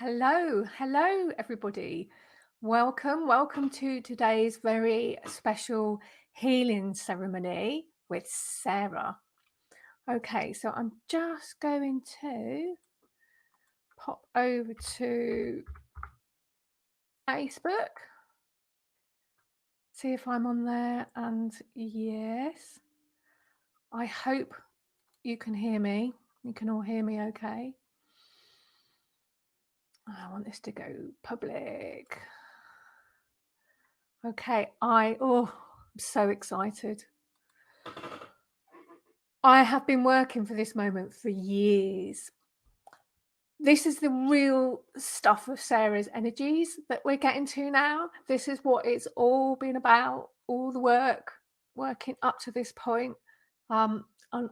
Hello, everybody. Welcome to today's very special healing ceremony with Sarah. Okay, so I'm just going to pop over to Facebook, see if I'm on there, and yes, I hope you can hear me. You can all hear me okay. I want this to go public. Okay, I'm so excited. I have been working for this moment for years. This is the real stuff of Sarah's energies that we're getting to now. This is what it's all been about, all the working up to this point. And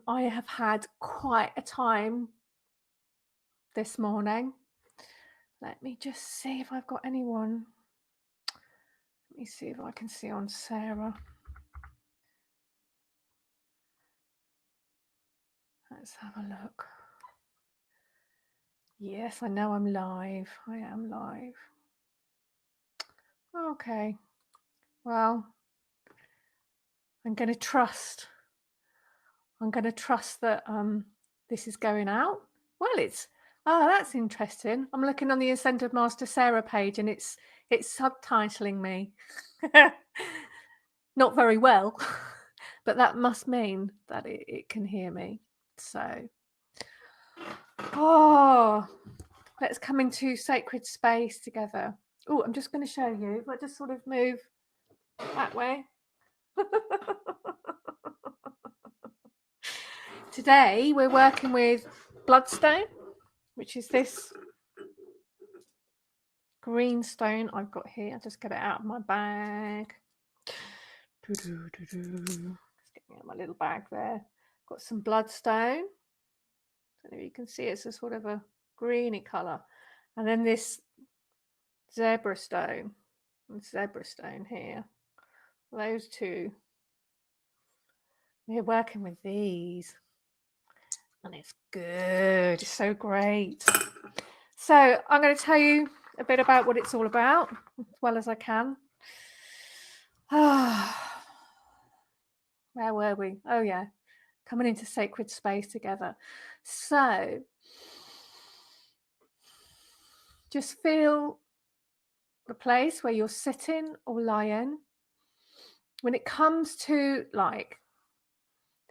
I have had quite a time this morning. Let me just see if I've got anyone. Let me see if I can see on Sarah. Let's have a look. Yes, I know I'm live. I am live. Okay. Well, I'm going to trust that this is going out. Well, that's interesting. I'm looking on the Ascended Master Sarah page and it's subtitling me. Not very well, but that must mean that it can hear me. So, let's come into sacred space together. Oh, I'm just going to show you. If I just sort of move that way. Today we're working with bloodstone, which is this green stone I've got here. I'll just get it out of my bag. Just get my little bag there. Got some bloodstone. Don't know if you can see it's a sort of a greeny colour. And then this zebra stone here. Those two. We're working with these. And it's good. It's so great. So I'm going to tell you a bit about what it's all about, as well as I can. Where were we? Oh, yeah. Coming into sacred space together. So just feel the place where you're sitting or lying. When it comes to like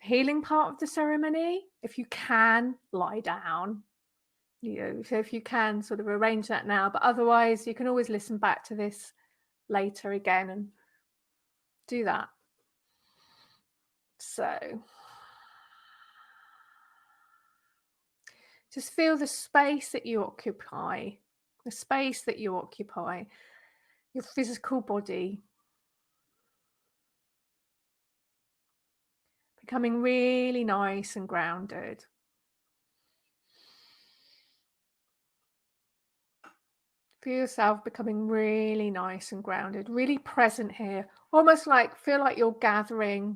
the healing part of the ceremony, if you can lie down, so if you can sort of arrange that now, but otherwise you can always listen back to this later again and do that. So just feel the space that you occupy, your physical body, becoming really nice and grounded. Feel yourself becoming really nice and grounded, really present here, almost like feel like you're gathering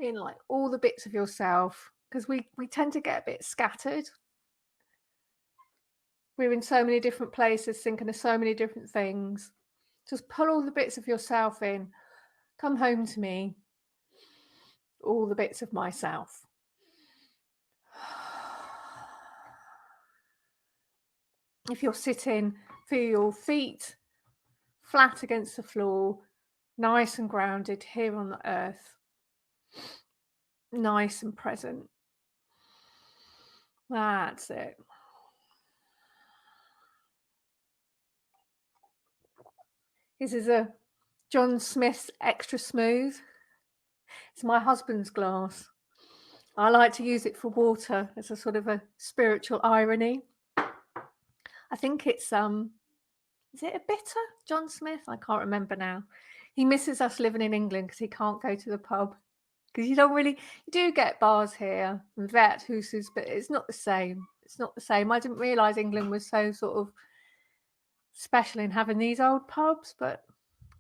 in like all the bits of yourself, because we tend to get a bit scattered. We're in so many different places, thinking of so many different things. Just pull all the bits of yourself in. Come home to me. All the bits of myself. If you're sitting, feel your feet flat against the floor, nice and grounded here on the earth. Nice and present. That's it. This is a John Smith's Extra Smooth. It's my husband's glass. I like to use it for water as a sort of a spiritual irony. I think it's is it a bitter, John Smith? I can't remember now. He misses us living in England because he can't go to the pub. Because you do get bars here and Werthuses, but it's not the same. It's not the same. I didn't realise England was so sort of special in having these old pubs, but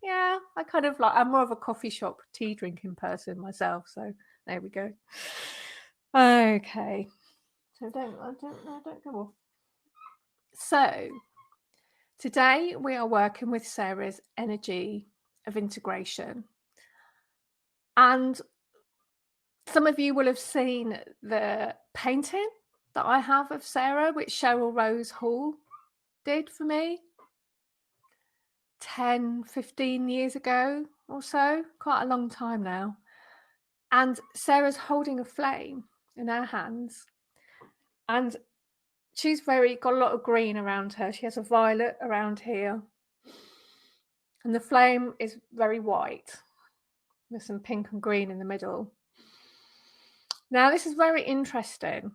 yeah, I'm more of a coffee shop tea drinking person myself. So there we go. Okay. So don't go off. So Today, we are working with Sarah's energy of integration. And some of you will have seen the painting that I have of Sarah, which Cheryl Rose Hall did for me 10, 15 years ago or so, quite a long time now. And Sarah's holding a flame in her hands. And she's got a lot of green around her. She has a violet around here. And the flame is very white with some pink and green in the middle. Now, this is very interesting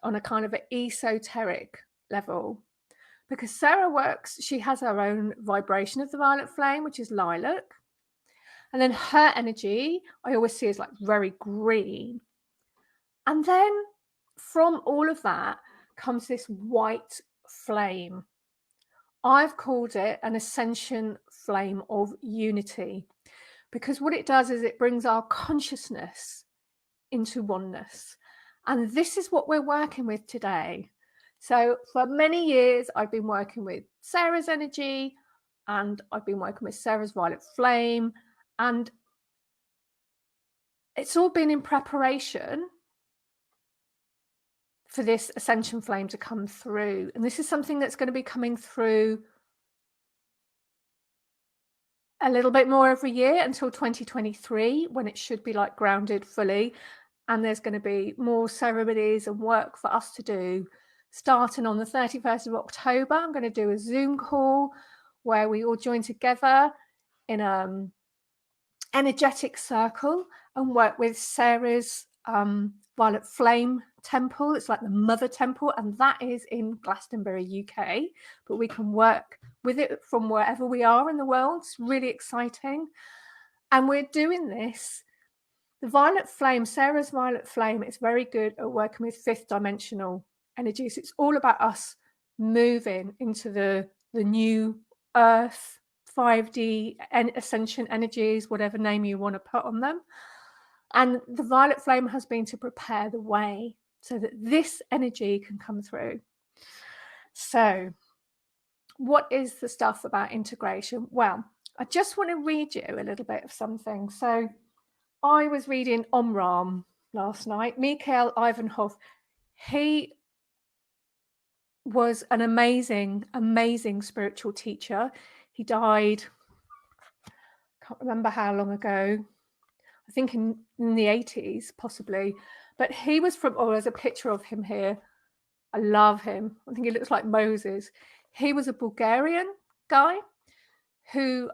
on a kind of an esoteric level, because Sarah she has her own vibration of the violet flame, which is lilac. And then her energy, I always see as like very green. And then from all of that comes this white flame. I've called it an Ascension flame of unity, because what it does is it brings our consciousness into oneness. And this is what we're working with today. So for many years, I've been working with Sarah's energy, and I've been working with Sarah's violet flame, and it's all been in preparation for this Ascension flame to come through. And this is something that's going to be coming through a little bit more every year until 2023, when it should be like grounded fully. And there's going to be more ceremonies and work for us to do. Starting on the 31st of October, I'm going to do a Zoom call where we all join together in an energetic circle and work with Sarah's violet flame temple. It's like the mother temple, and that is in Glastonbury, UK. But we can work with it from wherever we are in the world. It's really exciting. And we're doing this. The violet flame, Sarah's violet flame, is very good at working with fifth dimensional energies. It's all about us moving into the new earth, 5D ascension energies, whatever name you want to put on them. And the violet flame has been to prepare the way so that this energy can come through. So what is the stuff about integration? Well, I just want to read you a little bit of something. So I was reading Omram last night. Mikhail Ivanhoff, he was an amazing, amazing spiritual teacher. He died, can't remember how long ago, I think in the 80s, possibly. But he was from, there's a picture of him here. I love him. I think he looks like Moses. He was a Bulgarian guy who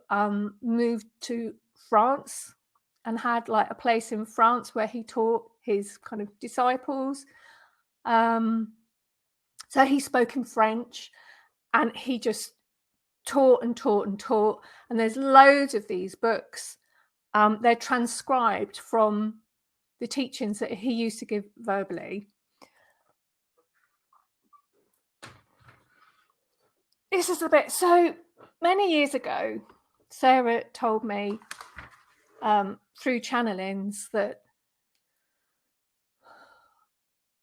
moved to France and had like a place in France where he taught his kind of disciples. So he spoke in French, and he just taught and taught and taught. And there's loads of these books. They're transcribed from the teachings that he used to give verbally. This is a bit, so many years ago, Sarah told me through channelings that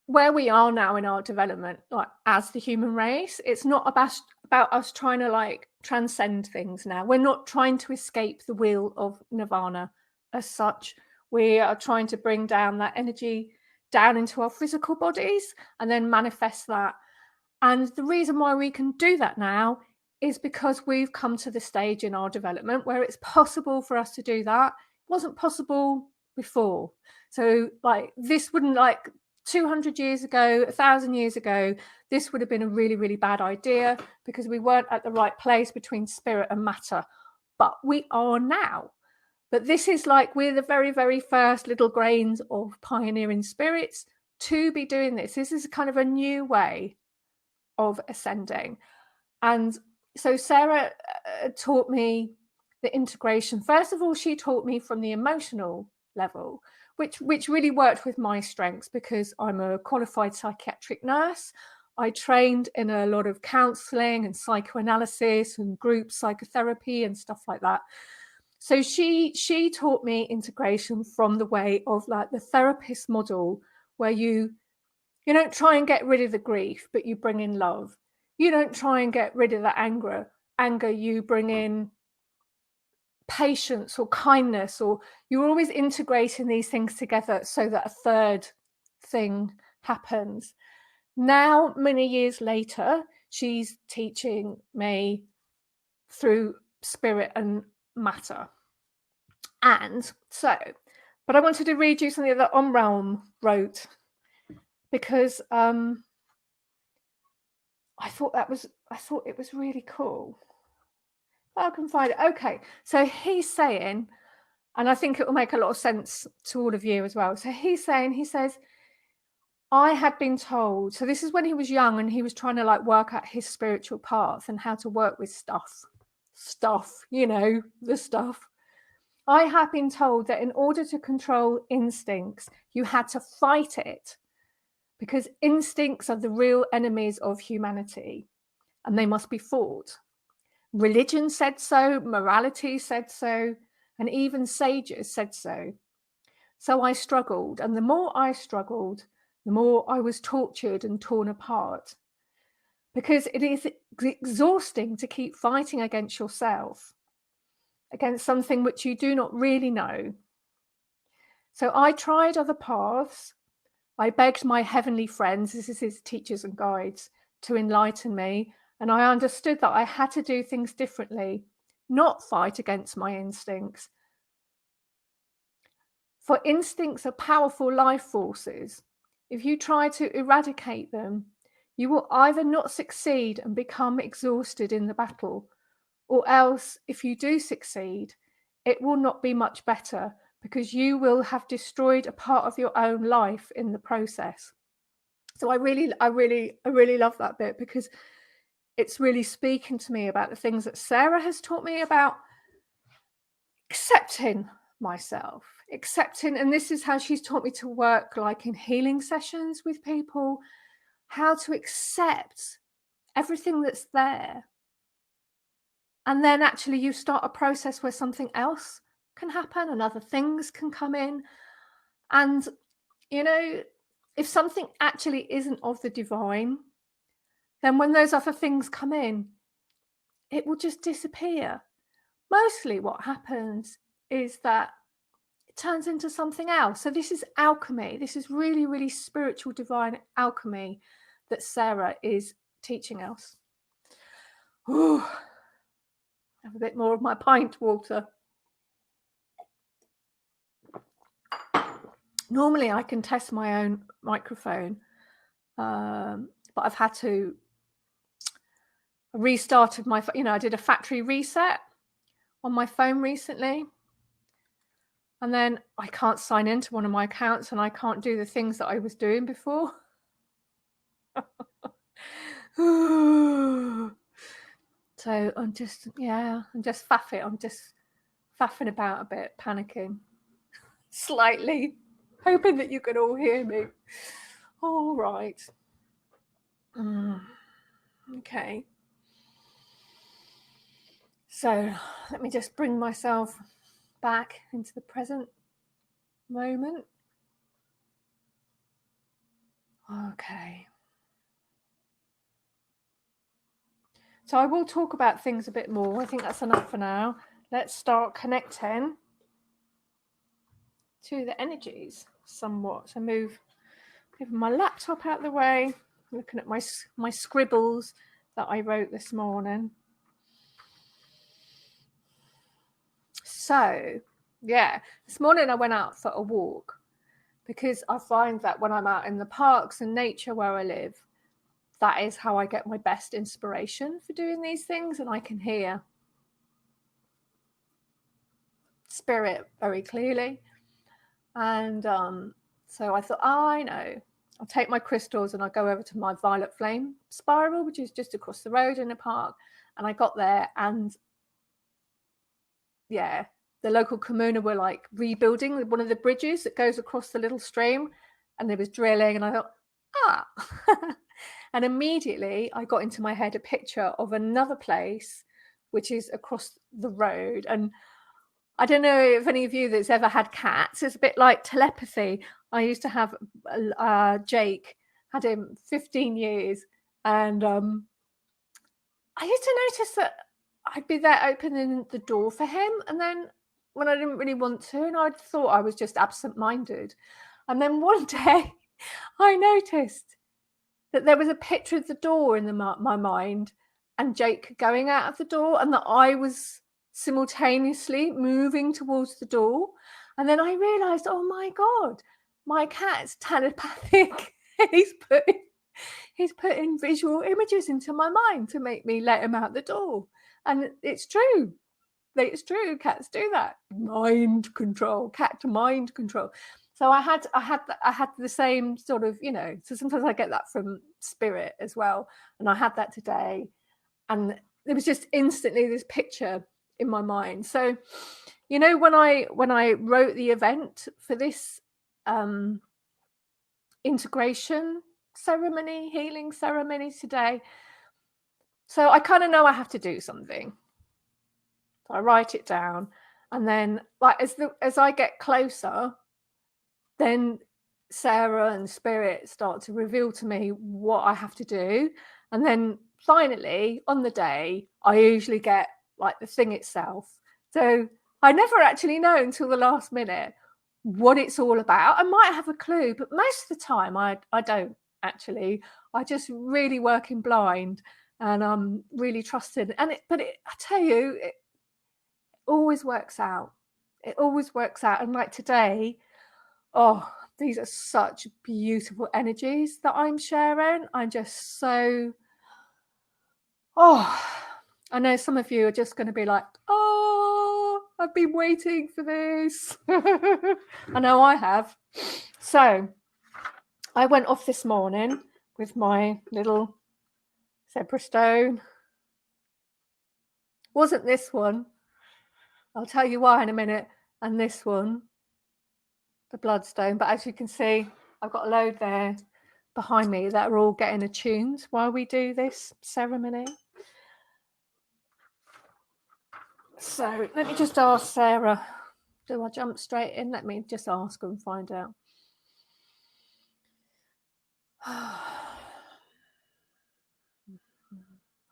where we are now in our development, like as the human race, it's not about us trying to like transcend things now. We're not trying to escape the wheel of nirvana as such. We are trying to bring down that energy down into our physical bodies and then manifest that. And the reason why we can do that now is because we've come to the stage in our development where it's possible for us to do that. It wasn't possible before. So like this wouldn't, like 200 years ago, 1,000 years ago, this would have been a really, really bad idea because we weren't at the right place between spirit and matter. But we are now. But this is like, we're the very, very first little grains of pioneering spirits to be doing this. This is kind of a new way of ascending. And so Sarah taught me the integration. First of all, she taught me from the emotional level, which really worked with my strengths because I'm a qualified psychiatric nurse. I trained in a lot of counseling and psychoanalysis and group psychotherapy and stuff like that. So she taught me integration from the way of like the therapist model, where you don't try and get rid of the grief, but you bring in love. You don't try and get rid of the anger, you bring in patience or kindness, or you're always integrating these things together so that a third thing happens. Now, many years later, she's teaching me through spirit and matter. And so, but I wanted to read you something that Omraum wrote, because I thought it was really cool. I can find it. Okay, so he's saying, and I think it will make a lot of sense to all of you as well. So he says, I had been told, so this is when he was young and he was trying to like work out his spiritual path and how to work with stuff, you know, the stuff. I had been told that in order to control instincts, you had to fight it, because instincts are the real enemies of humanity and they must be fought. Religion said so, morality said so, and even sages said so. So I struggled, and the more I struggled, the more I was tortured and torn apart. Because it is exhausting to keep fighting against yourself, against something which you do not really know. So I tried other paths. I begged my heavenly friends, this is his teachers and guides, to enlighten me. And I understood that I had to do things differently, not fight against my instincts. For instincts are powerful life forces. If you try to eradicate them, you will either not succeed and become exhausted in the battle, or else, if you do succeed, it will not be much better, because you will have destroyed a part of your own life in the process. So I really love that bit, because it's really speaking to me about the things that Sarah has taught me about accepting myself, and this is how she's taught me to work, like in healing sessions with people, how to accept everything that's there. And then actually you start a process where something else can happen and other things can come in. And, you know, if something actually isn't of the divine, then when those other things come in, it will just disappear. Mostly what happens is that it turns into something else. So this is alchemy. This is really, really spiritual, divine alchemy that Sarah is teaching us. Ooh. Have a bit more of my pint water. Normally I can test my own microphone, but I've had to restarted my, I did a factory reset on my phone recently, and then I can't sign into one of my accounts and I can't do the things that I was doing before. So I'm just faffing. I'm just faffing about a bit, panicking slightly, hoping that you can all hear me. All right. Okay. So let me just bring myself back into the present moment. Okay. So I will talk about things a bit more. I think that's enough for now. Let's start connecting to the energies somewhat. So moving my laptop out of the way, looking at my scribbles that I wrote this morning. So, yeah, this morning I went out for a walk, because I find that when I'm out in the parks and nature where I live, that is how I get my best inspiration for doing these things, and I can hear spirit very clearly. And so I thought, I know, I'll take my crystals and I'll go over to my violet flame spiral, which is just across the road in a park. And I got there, and yeah, the local communa were like rebuilding one of the bridges that goes across the little stream, and there was drilling, and I thought, and immediately I got into my head a picture of another place which is across the road. And I don't know if any of you that's ever had cats, it's a bit like telepathy. I used to have Jake, had him 15 years, and I used to notice that I'd be there opening the door for him, and then when I didn't really want to, and I thought I was just absent-minded, and then one day I noticed that there was a picture of the door in my mind, and Jake going out of the door, and that I was simultaneously moving towards the door. And then I realized, oh my God, my cat's telepathic. he's putting visual images into my mind to make me let him out the door. And it's true. It's true. Cats do that. Mind control, cat mind control. So I had the same sort of, so sometimes I get that from spirit as well. And I had that today. And there was just instantly this picture in my mind. So, when I wrote the event for this integration ceremony, healing ceremony today, so I kind of know I have to do something. So I write it down, and then as I get closer, then Sarah and Spirit start to reveal to me what I have to do. And then finally, on the day, I usually get like the thing itself. So I never actually know until the last minute what it's all about. I might have a clue, but most of the time I don't actually. I just really work in blind, and I'm really trusted. I tell you, it always works out. It always works out. And like today, oh, these are such beautiful energies that I'm sharing. I'm just so, I know some of you are just going to be like, oh, I've been waiting for this. I know I have. So I went off this morning with my little zebra stone. Wasn't this one. I'll tell you why in a minute. And this one, the bloodstone. But as you can see, I've got a load there behind me that are all getting attuned while we do this ceremony. So let me just ask Sarah, do I jump straight in? Let me just ask and find out.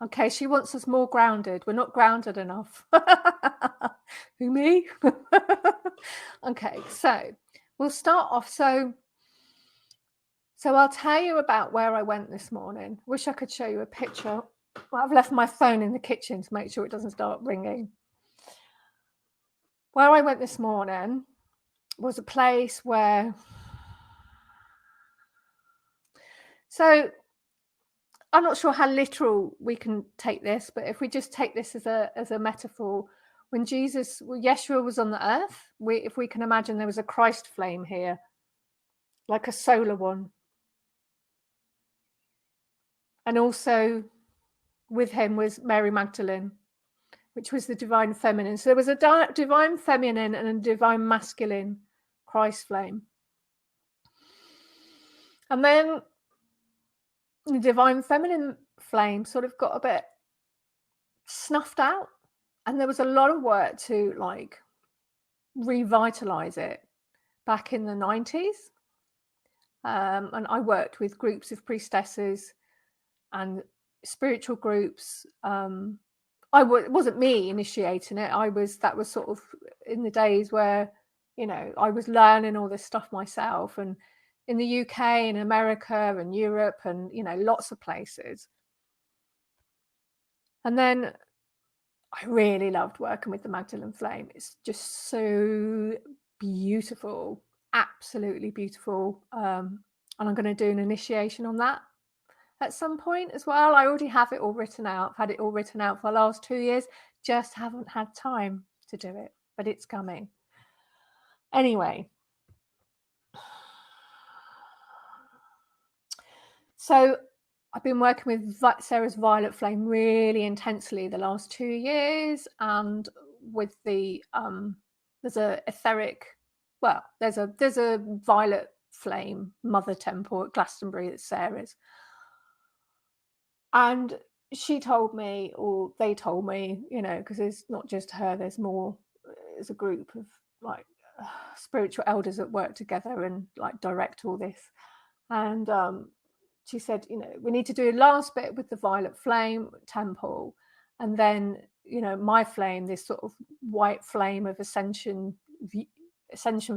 Okay, she wants us more grounded. We're not grounded enough. Who, me? Okay, so we'll start off. So I'll tell you about where I went this morning. Wish I could show you a picture. Well, I've left my phone in the kitchen to make sure it doesn't start ringing. Where I went this morning was a place where... So I'm not sure how literal we can take this, but if we just take this as a metaphor, when Yeshua was on the earth, if we can imagine there was a Christ flame here, like a solar one. And also with him was Mary Magdalene, which was the divine feminine. So there was a divine feminine and a divine masculine Christ flame. And then the divine feminine flame sort of got a bit snuffed out. And there was a lot of work to like revitalize it back in the 90s. And I worked with groups of priestesses and spiritual groups. It wasn't me initiating it. That was sort of in the days where, I was learning all this stuff myself, and in the UK and America and Europe and, lots of places. And then I really loved working with the Magdalene Flame. It's just so beautiful, absolutely beautiful. And I'm going to do an initiation on that at some point as well. I already have it all written out. I've had it all written out for the last 2 years, just haven't had time to do it, but it's coming. Anyway, so I've been working with Sarah's Violet Flame really intensely the last 2 years, and with the there's a etheric, well, there's a Violet Flame Mother Temple at Glastonbury at Sarah's. And she told me, or they told me, because it's not just her, there's more, there's a group of like spiritual elders that work together and like direct all this. And she said, we need to do a last bit with the Violet Flame Temple. And then you know, my flame, this sort of white flame of ascension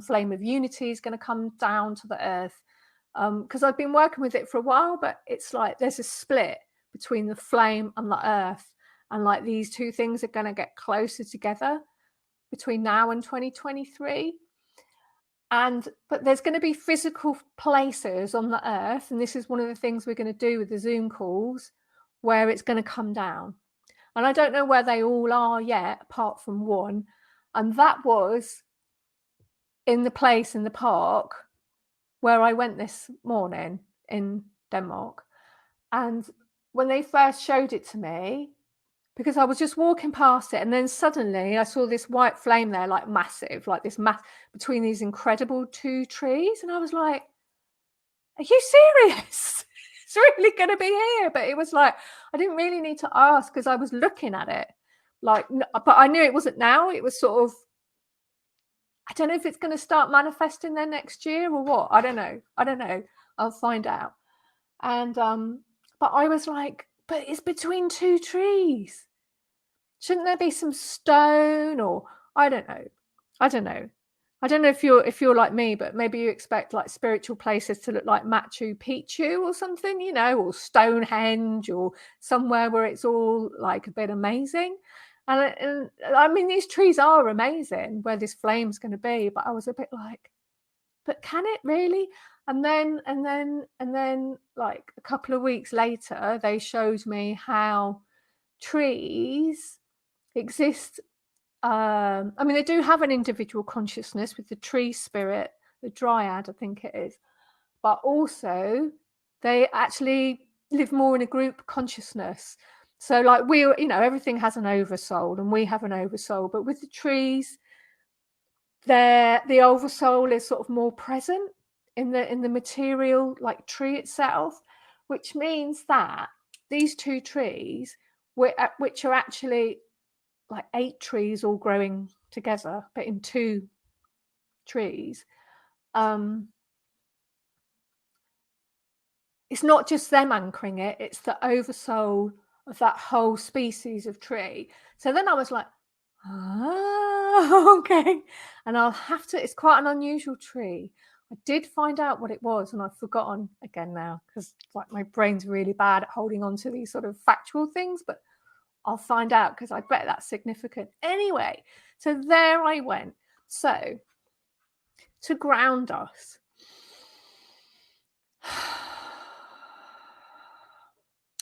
flame of unity is going to come down to the earth. Because I've been working with it for a while, but it's like there's a split between the flame and the earth, and like these two things are going to get closer together between now and 2023. But there's going to be physical places on the earth, and this is one of the things we're going to do with the Zoom calls, where it's going to come down. And I don't know where they all are yet, apart from one, and that was in the place in the park where I went this morning in Denmark. And when they first showed it to me, because I was just walking past it, and then suddenly I saw this white flame there, like massive, like this between these incredible two trees. And I was like, are you serious? It's really going to be here. But it was like, I didn't really need to ask because I was looking at it. Like, but I knew it wasn't now. It was sort of, I don't know if it's going to start manifesting there next year or what. I don't know. I'll find out. And but I was like, but it's between two trees. Shouldn't there be some stone? Or I don't know. I don't know if you're like me, but maybe you expect like spiritual places to look like Machu Picchu or something, you know, or Stonehenge, or somewhere where it's all like a bit amazing. And I mean, these trees are amazing where this flame's going to be, but I was a bit like, but can it really? And then like a couple of weeks later, they showed me how trees exist. I mean, they do have an individual consciousness with the tree spirit, the dryad, I think it is, but also they actually live more in a group consciousness. So like you know, everything has an oversoul, and we have an oversoul, but with the trees, the oversoul is sort of more present in the material, like tree itself, which means that these two trees, which are actually like 8 trees all growing together, but in 2 trees, it's not just them anchoring it, it's the oversoul of that whole species of tree. So then I was like, oh, okay. And I'll have to, it's quite an unusual tree. I did find out what it was, and I've forgotten again now, because like my brain's really bad at holding on to these sort of factual things, but I'll find out because I bet that's significant. Anyway, so there I went. So to ground us,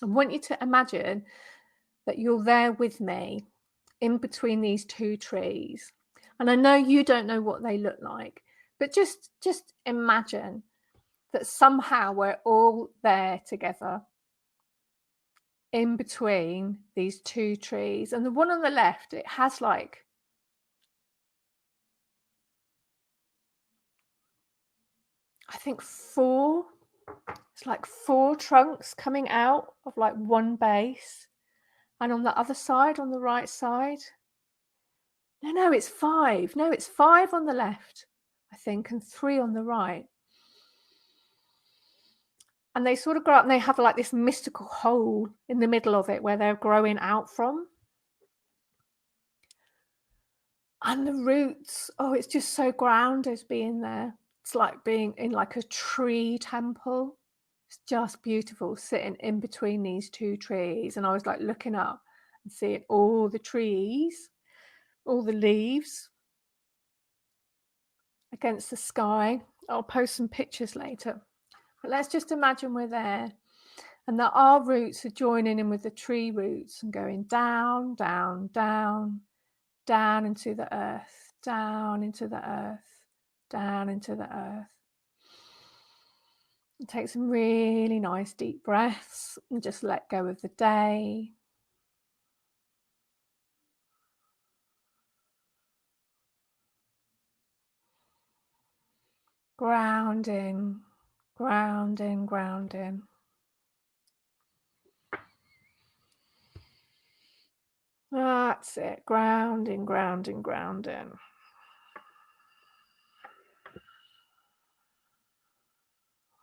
I want you to imagine that you're there with me in between these 2 trees. And I know you don't know what they look like, but just imagine that somehow we're all there together in between these 2 trees. And the one on the left, it has like, I think 4, it's like 4 trunks coming out of like one base. And on the other side, on the right side, no, it's 5. No, it's 5 on the left, I think, and 3 on the right. And they sort of grow up, and they have like this mystical hole in the middle of it where they're growing out from. And the roots, oh, it's just so grounded being there. It's like being in like a tree temple. It's just beautiful sitting in between these 2 trees. And I was like looking up and seeing all the trees, all the leaves against the sky. I'll post some pictures later. But let's just imagine we're there, and that our roots are joining in with the tree roots and going down, down, down, down into the earth, down into the earth, down into the earth. And take some really nice deep breaths and just let go of the day. Grounding, grounding, grounding. That's it. Grounding, grounding, grounding.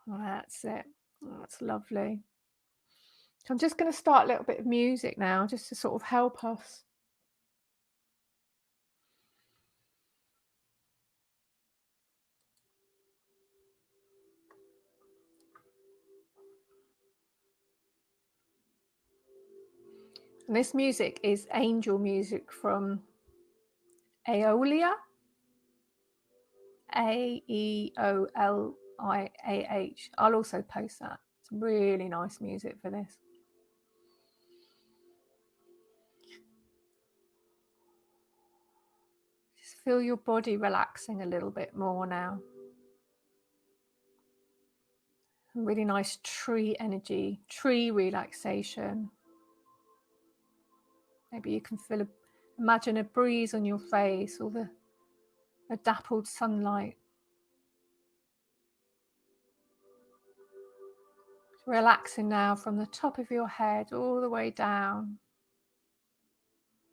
That's it. That's lovely. I'm just going to start a little bit of music now, just to sort of help us. And this music is angel music from Aeolia, Aeoliah. I'll also post that. It's really nice music for this. Just feel your body relaxing a little bit more now. Really nice tree energy, tree relaxation. Maybe you can imagine a breeze on your face, or the dappled sunlight. Relaxing now from the top of your head all the way down.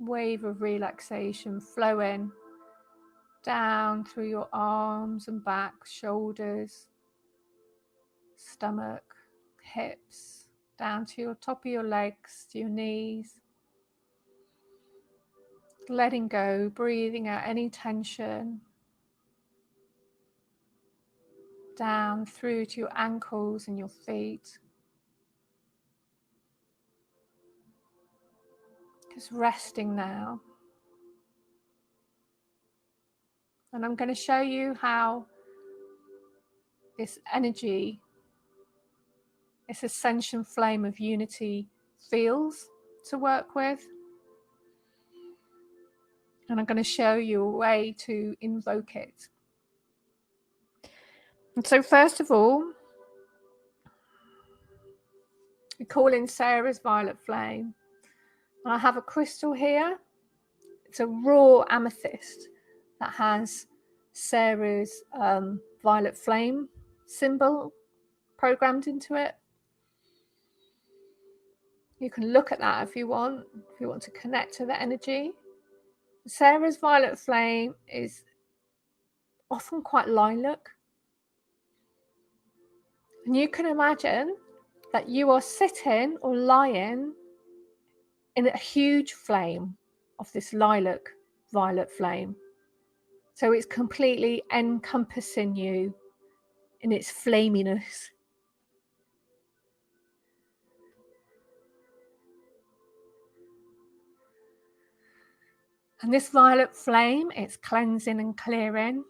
Wave of relaxation flowing down through your arms and back, shoulders, stomach, hips, down to your top of your legs, to your knees. Letting go, breathing out any tension. Down through to your ankles and your feet. Just resting now. And I'm going to show you how this energy, this ascension flame of unity, feels to work with. And I'm going to show you a way to invoke it. And so first of all, we call in Sarah's violet flame. And I have a crystal here. It's a raw amethyst that has Sarah's violet flame symbol programmed into it. You can look at that if you want to connect to the energy. Sarah's violet flame is often quite lilac. And you can imagine that you are sitting or lying in a huge flame of this lilac violet flame. So it's completely encompassing you in its flaminess. And this violet flame, it's cleansing and clearing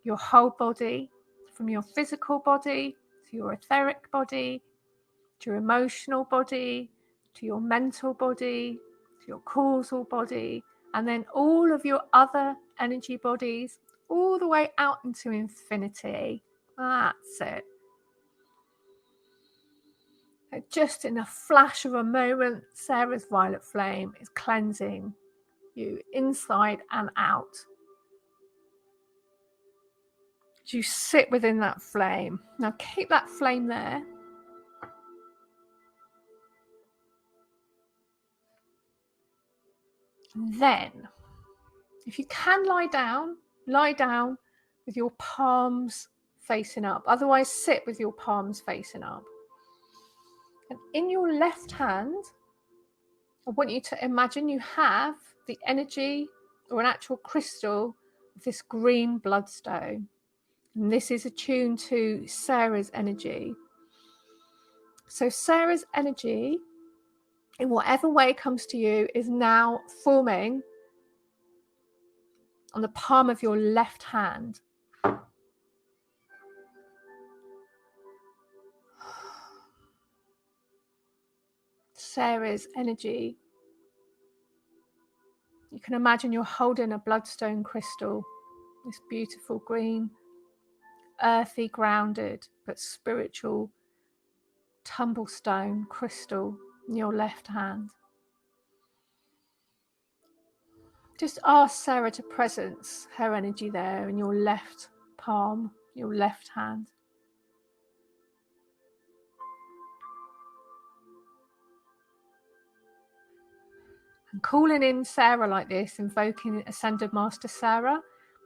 your whole body, from your physical body to your etheric body, to your emotional body, to your mental body, to your causal body, and then all of your other energy bodies, all the way out into infinity. That's it. Just in a flash of a moment, Sarah's violet flame is cleansing you inside and out. You sit within that flame. Now keep that flame there. And then, if you can lie down with your palms facing up. Otherwise, sit with your palms facing up. And in your left hand, I want you to imagine you have the energy or an actual crystal of this green bloodstone. And this is attuned to Sarah's energy. So Sarah's energy, in whatever way comes to you, is now forming on the palm of your left hand. Sarah's energy. You can imagine you're holding a bloodstone crystal, this beautiful green, earthy, grounded, but spiritual tumblestone crystal in your left hand. Just ask Sarah to presence her energy there in your left palm, your left hand. And calling in Sarah like this, invoking Ascended Master Sarah,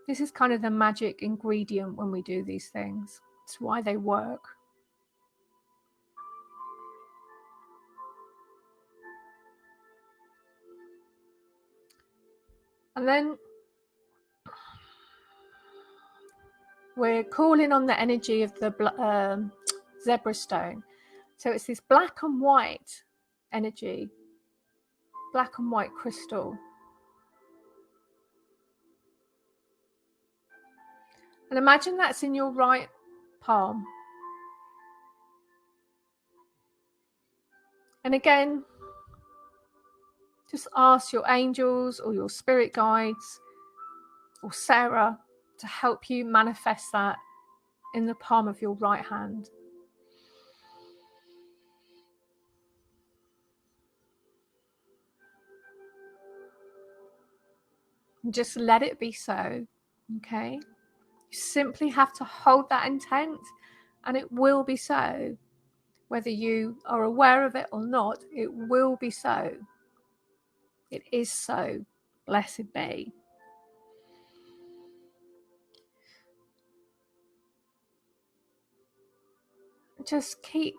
this is kind of the magic ingredient when we do these things. It's why they work. And then we're calling on the energy of the zebra stone. So it's this black and white energy. black and white crystal. And imagine that's in your right palm. And again, just ask your angels or your spirit guides or Sarah to help you manifest that in the palm of your right hand. And just let it be so, okay? You simply have to hold that intent and it will be so. Whether you are aware of it or not, it will be so. It is so. Blessed be. Just keep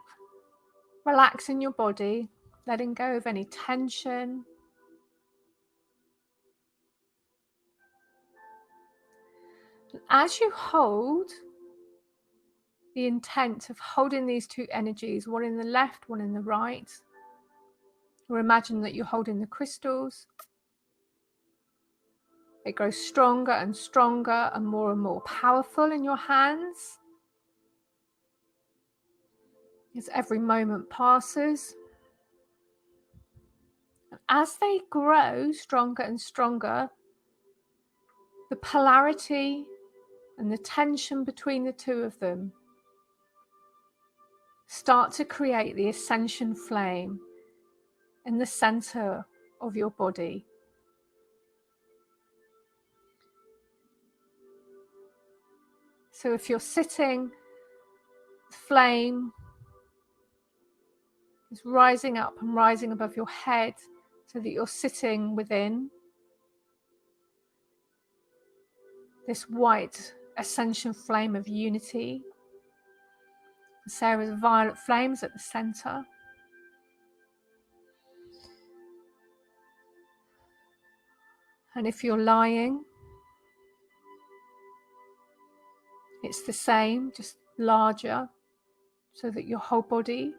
relaxing your body, letting go of any tension. As you hold the intent of holding these two energies, one in the left, one in the right, or imagine that you're holding the crystals, it grows stronger and stronger and more powerful in your hands as every moment passes. And as they grow stronger and stronger, the polarity and the tension between the two of them start to create the ascension flame in the center of your body. So if you're sitting, the flame is rising up and rising above your head so that you're sitting within this white ascension flame of unity. Sarah's violet flames at the center. And if you're lying, it's the same, just larger, so that your whole body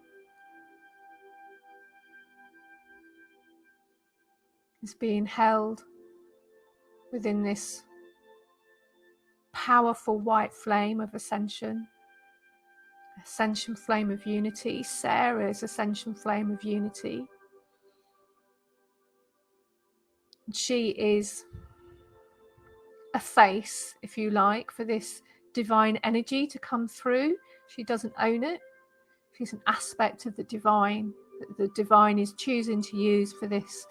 is being held within this powerful white flame of ascension. Ascension flame of unity, Sarah's ascension flame of unity. She is a face, if you like, for this divine energy to come through. She doesn't own it. She's an aspect of the divine that the divine is choosing to use for this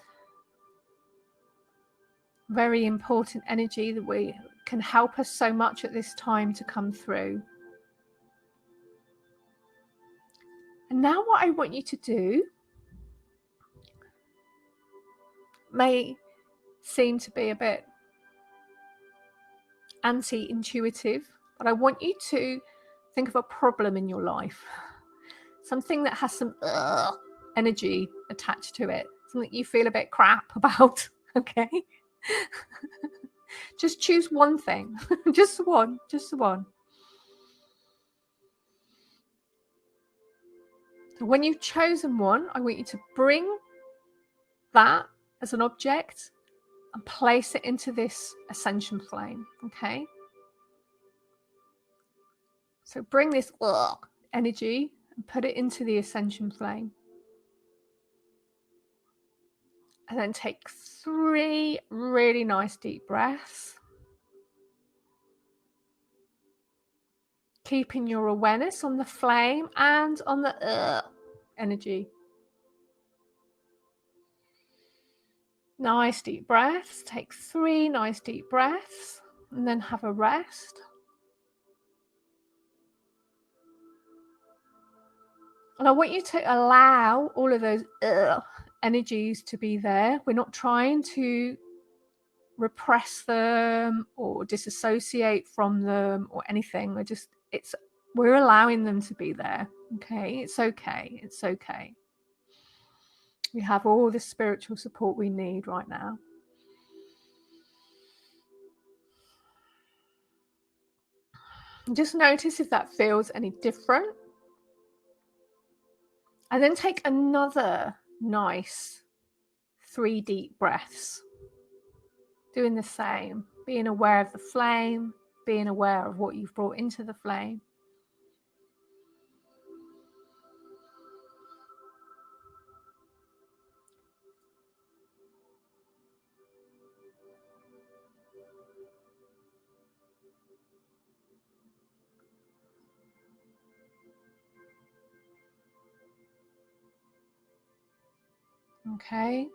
very important energy that we can help us so much at this time to come through. And now what I want you to do may seem to be a bit anti-intuitive, but I want you to think of a problem in your life, something that has some energy attached to it, something you feel a bit crap about. Okay. Just choose one thing. just one. So when you've chosen one, I want you to bring that as an object and place it into this ascension flame. Okay. So bring this energy and put it into the ascension flame. And then take 3 really nice deep breaths. Keeping your awareness on the flame and on the energy. Nice deep breaths. Take 3 nice deep breaths and then have a rest. And I want you to allow all of those energies to be there. We're not trying to repress them or disassociate from them or anything. We're allowing them to be there. Okay, it's okay. We have all the spiritual support we need right now. Just notice if that feels any different. And then take another nice 3 deep breaths. Doing the same, being aware of the flame, being aware of what you've brought into the flame. Okay,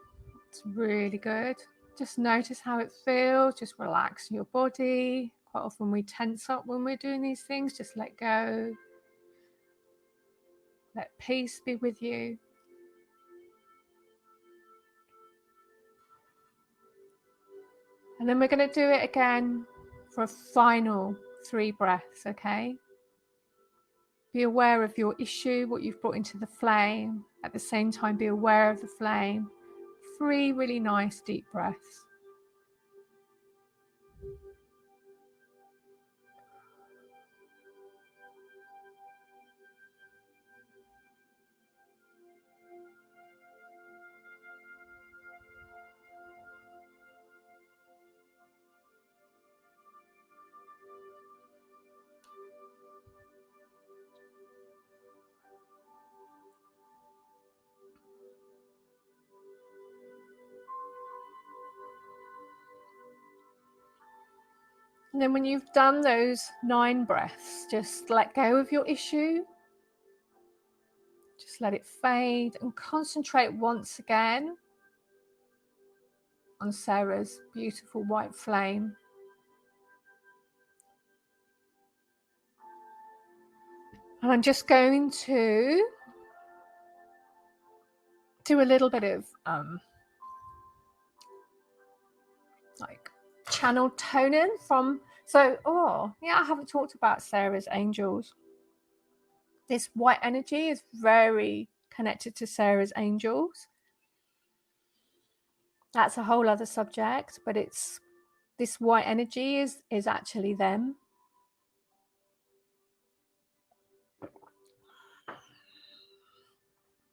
it's really good. Just notice how it feels, just relax your body. Quite often we tense up when we're doing these things. Just let go. Let peace be with you. And then we're going to do it again for a final 3 breaths, okay? Be aware of your issue, what you've brought into the flame. At the same time, be aware of the flame. 3 really nice deep breaths. And then when you've done those 9 breaths, just let go of your issue. Just let it fade and concentrate once again on Sarah's beautiful white flame. And I'm just going to do a little bit of like channel toning from, I haven't talked about Sarah's angels. This white energy is very connected to Sarah's angels. That's a whole other subject, but it's this white energy is actually them.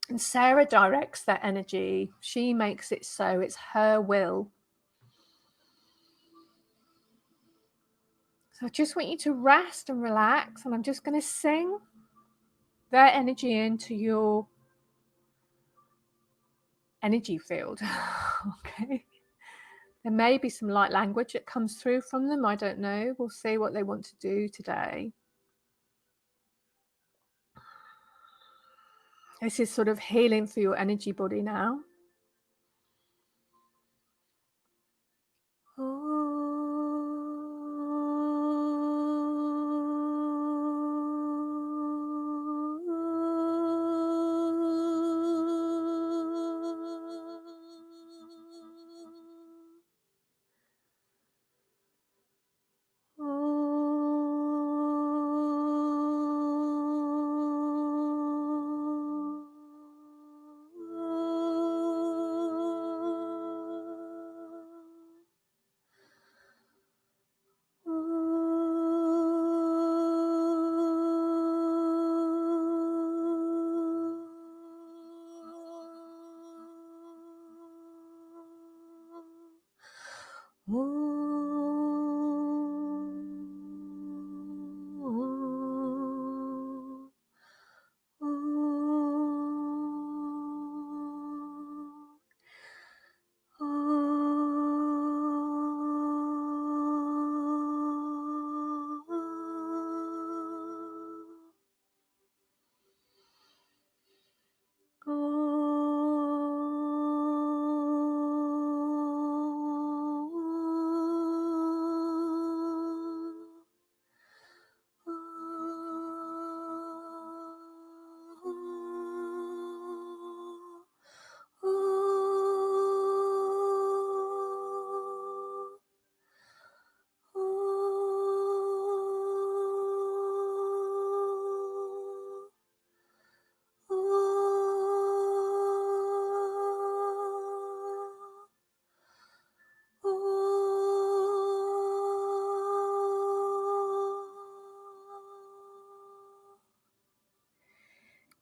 And Sarah directs that energy. She makes it so. It's her will. So I just want you to rest and relax, and I'm just going to sing their energy into your energy field. Okay. There may be some light language that comes through from them. I don't know. We'll see what they want to do today. This is sort of healing for your energy body now.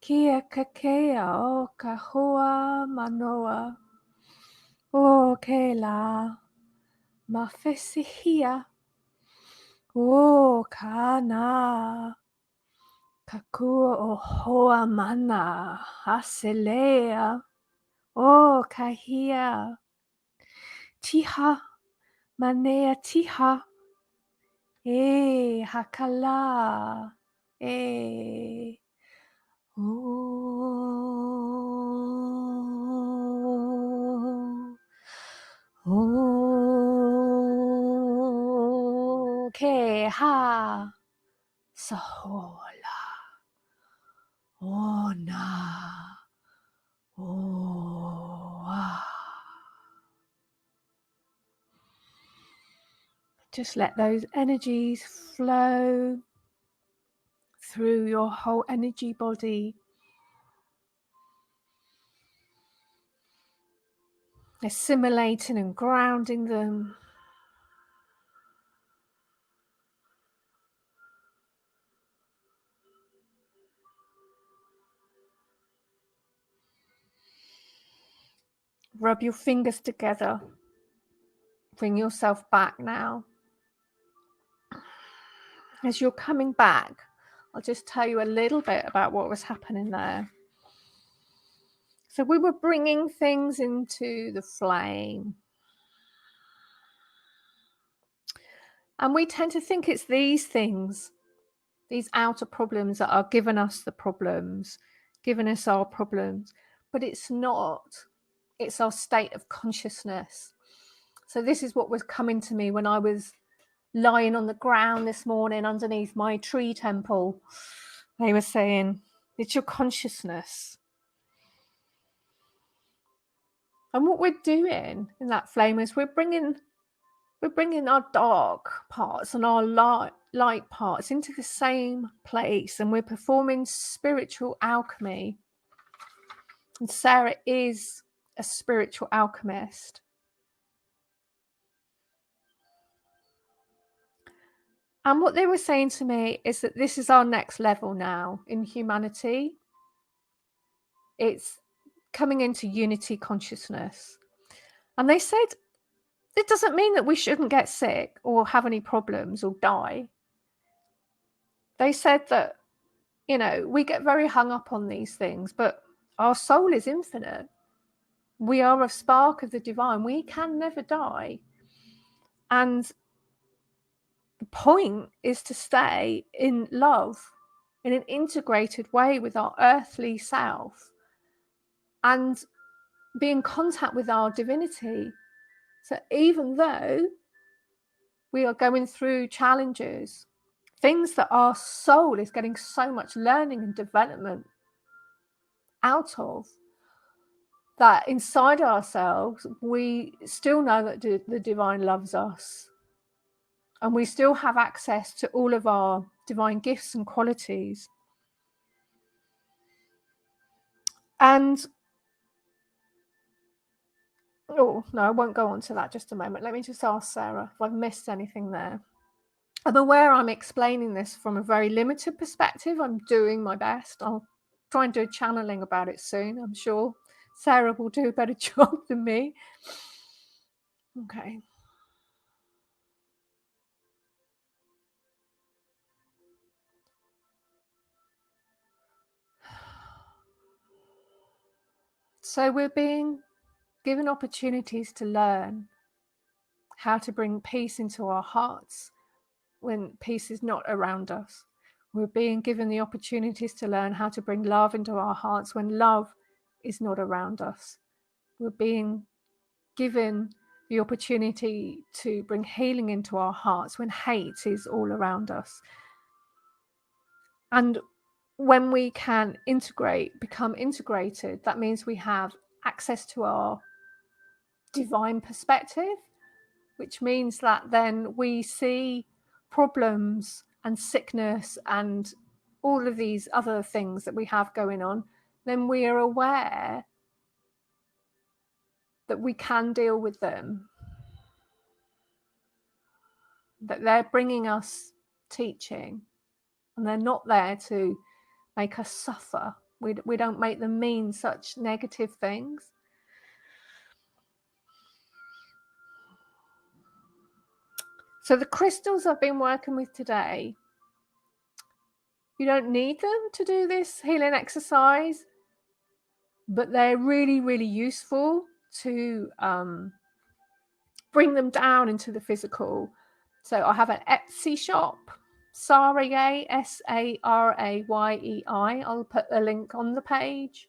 Kia kakea o ka hoa manoa. O ke la mafesihia. O kana. Kakua o hoa mana. Haselea. O kahia. Tiha. Manea tiha. E hakala. E. O ke ha sahola ona o just let those energies flow through your whole energy body, assimilating and grounding them. Rub your fingers together. Bring yourself back now. As you're coming back, I'll just tell you a little bit about what was happening there. So we were bringing things into the flame. And we tend to think it's these things, these outer problems that are giving us the problems, giving us our problems. But it's not. It's our state of consciousness. So this is what was coming to me when I was lying on the ground this morning underneath my tree temple. They were saying, it's your consciousness. And what we're doing in that flame is we're bringing our dark parts and our light parts into the same place, and we're performing spiritual alchemy. And Sarah is a spiritual alchemist. And what they were saying to me is that this is our next level now in humanity. It's coming into unity consciousness. And they said, it doesn't mean that we shouldn't get sick or have any problems or die. They said that, you know, we get very hung up on these things, but our soul is infinite. We are a spark of the divine. We can never die. And the point is to stay in love in an integrated way with our earthly self and be in contact with our divinity. So even though we are going through challenges, things that our soul is getting so much learning and development out of, that inside ourselves, we still know that the divine loves us. And we still have access to all of our divine gifts and qualities. And, oh, no, I won't go on to that just a moment. Let me just ask Sarah if I've missed anything there. I'm aware I'm explaining this from a very limited perspective. I'm doing my best. I'll try and do a channeling about it soon. I'm sure Sarah will do a better job than me. Okay. So we're being given opportunities to learn how to bring peace into our hearts when peace is not around us. We're being given the opportunities to learn how to bring love into our hearts when love is not around us. We're being given the opportunity to bring healing into our hearts when hate is all around us. And when we can become integrated, that means we have access to our divine perspective, which means that then we see problems and sickness and all of these other things that we have going on, then we are aware that we can deal with them, that they're bringing us teaching and they're not there to make us suffer. We don't make them mean such negative things. So the crystals I've been working with today, you don't need them to do this healing exercise, but they're really, really useful to bring them down into the physical. So I have an Etsy shop, Saryei, Sarayyei. I'll put a link on the page.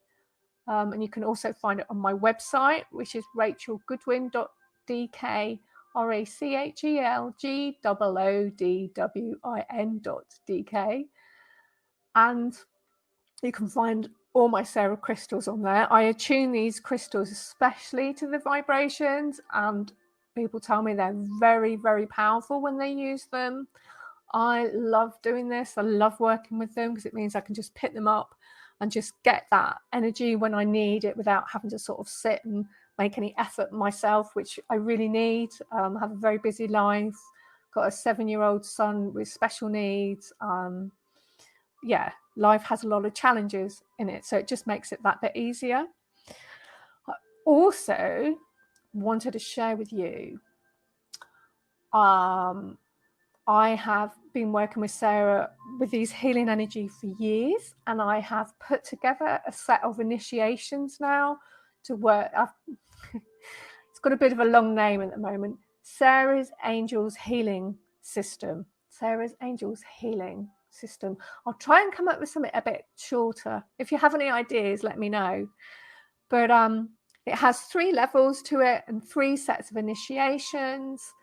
And you can also find it on my website, which is rachelgoodwin.dk, RACHELGOODWIN.dk. And you can find all my Sarah crystals on there. I attune these crystals especially to the vibrations, and people tell me they're very, very powerful when they use them. I love doing this. I love working with them because it means I can just pick them up and just get that energy when I need it without having to sort of sit and make any effort myself, which I really need. I have a very busy life, got a 7-year-old son with special needs. Yeah, life has a lot of challenges in it, so it just makes it that bit easier. I also wanted to share with you, I have been working with Sarah with these healing energy for years, and I have put together a set of initiations now to work. It's got a bit of a long name at the moment. Sarah's Angels Healing System. Sarah's Angels Healing System. I'll try and come up with something a bit shorter. If you have any ideas, let me know. But it has 3 levels to it and 3 sets of initiations.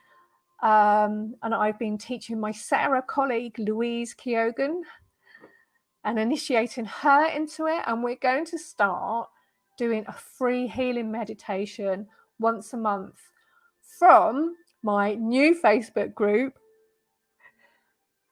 And I've been teaching my Sarah colleague, Louise Kyogan, and initiating her into it. And we're going to start doing a free healing meditation once a month from my new Facebook group,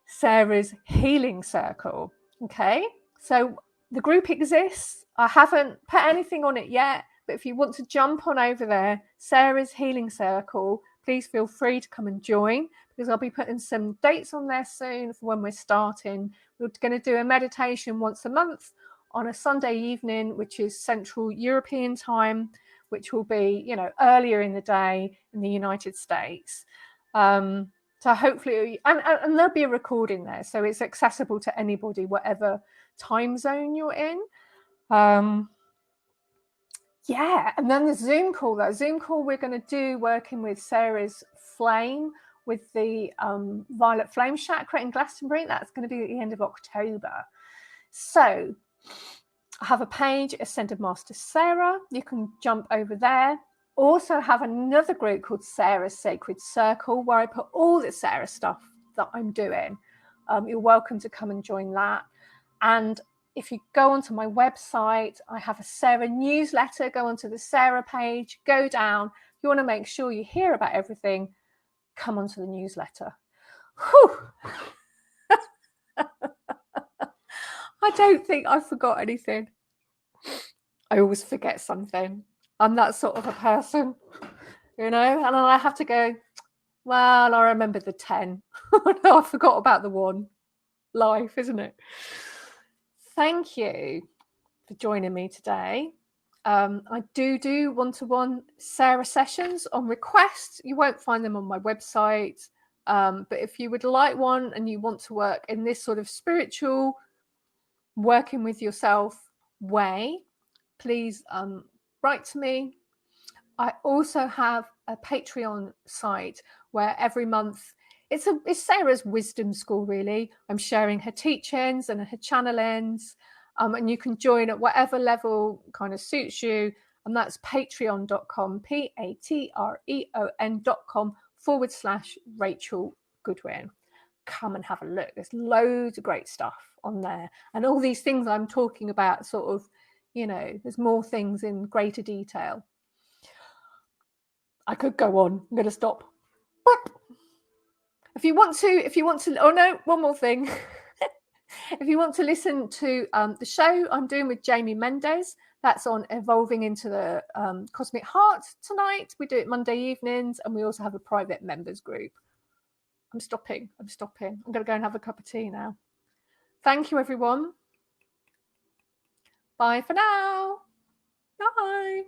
Sarah's Healing Circle. Okay, so the group exists. I haven't put anything on it yet, but if you want to jump on over there, Sarah's Healing Circle, please feel free to come and join, because I'll be putting some dates on there soon for when we're starting. We're going to do a meditation once a month on a Sunday evening, which is Central European time, which will be, you know, earlier in the day in the United States. So hopefully, and there'll be a recording there, so it's accessible to anybody, whatever time zone you're in. Yeah, and then the Zoom call, that Zoom call we're going to do working with Sarah's flame with the violet flame chakra in Glastonbury. That's going to be at the end of October. So I have a page, Ascended Master Sarah. You can jump over there. Also have another group called Sarah's Sacred Circle, where I put all the Sarah stuff that I'm doing. You're welcome to come and join that. And if you go onto my website, I have a Sarah newsletter. Go onto the Sarah page, go down. If you want to make sure you hear about everything, come onto the newsletter. Whew. I don't think I forgot anything. I always forget something. I'm that sort of a person, you know, and then I have to go, well, I remember the 10. No, I forgot about the 1. Life, isn't it? Thank you for joining me today. I do one-to-one Sarah sessions on request. You won't find them on my website, but if you would like one and you want to work in this sort of spiritual, working with yourself way, please write to me. I also have a Patreon site where every month it's Sarah's wisdom school, really. I'm sharing her teachings and her channelings, and you can join at whatever level kind of suits you, and that's patreon.com, patreon.com/Rachel Goodwin. Come and have a look. There's loads of great stuff on there, and all these things I'm talking about, sort of, you know, there's more things in greater detail. I could go on. I'm going to stop. If you want to, oh no, one more thing. If you want to listen to the show I'm doing with Jamie Mendez, that's on Evolving into the Cosmic Heart tonight. We do it Monday evenings, and we also have a private members group. I'm stopping. I'm going to go and have a cup of tea now. Thank you, everyone. Bye for now. Bye.